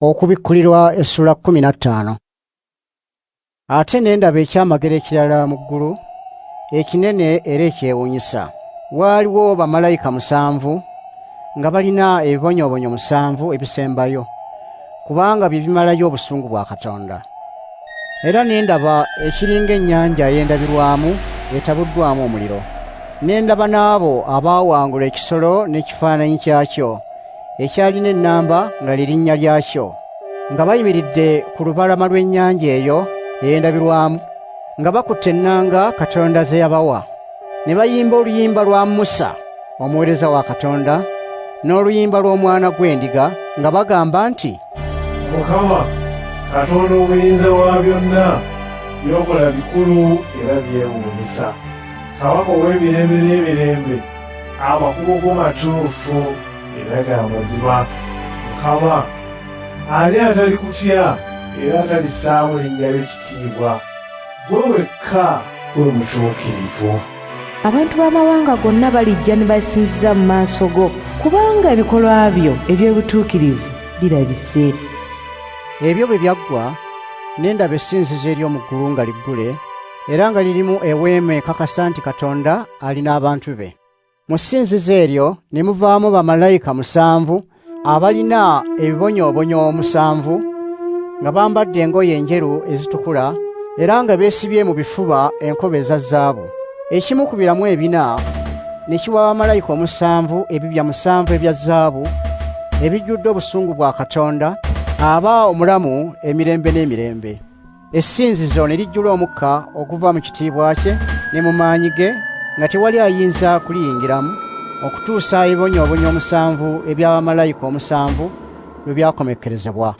Okubikkulirwa essula 15. Ate ne ndaba ekyamagero ekirala mu ggulu, ekinene era ekyewuunyisa. Waaliwo bamalayika 7 nga balina ebibonyoobonyo 7 ebisembayo, kubanga bye bimalayo obusungu bwa Katonda. Era ne ndaba ekiringa ennyanja ey'endabirwamu etabuddwamu omuliro. Ne ndaba n'abo abaawangula ekisolo n'ekifaananyi kyakyo, ekyalina ennamba nga lirinnya lyakyo, nga bayimiridde ku lubalama lw'ennyanja eyo ey'endabirwamu, nga bakutte ennanga Katonda ze yabawa. Ne bayimba oluyimba lwa Musa omuweereza wa Katonda, n'oluyimba lw'Omwana gw'Endiga, nga bagamba nti, Mukama, Katonda omuyinza wa byonna, byokola bikulu era byewuunyisa. Kabaka ow'emirembe n'emirembe, amakubo go matuufu era ga mazima. Mukama, ani atali kutya era atalissaamu linnya lyo ekitiibwa? Gwe wekka gwe mutuukirivu. Abantu b'amawanga gonna balijja ne basinziza mu maaso go, kubanga ebikolwa byo eby'obutuukirivu birabise. Ebyo bwe byaggwa, ne ndaba essinzizo ery'omu ggulu nga liggule, era nga lirimu eweema ekakasa nti Katonda alina abantu be. Mu ssinzizo eryo ne muvaamu bamalayika 7 abalina ebibonyoobonyo 7, nga bambadde engoye enjeru ezitukula, era nga beesibye mu bifuba enkoba eza zaabu. Ekimu ku biramu ebina ne kiwa bamalayika 7 ebibya 7 ebya zaabu ebijjudde obusungu bwa Katonda aba omulamu emirembe n'emirembe. Essinzizo ne lijjula omukka okuva mu kitiibwa kye ne mu maanyi ge, nga tewali ayinza kuliyingiramu okutuusa ebibonyoobonyo 7 eby'abamalayika 7 lwe byakomekkerezebwa.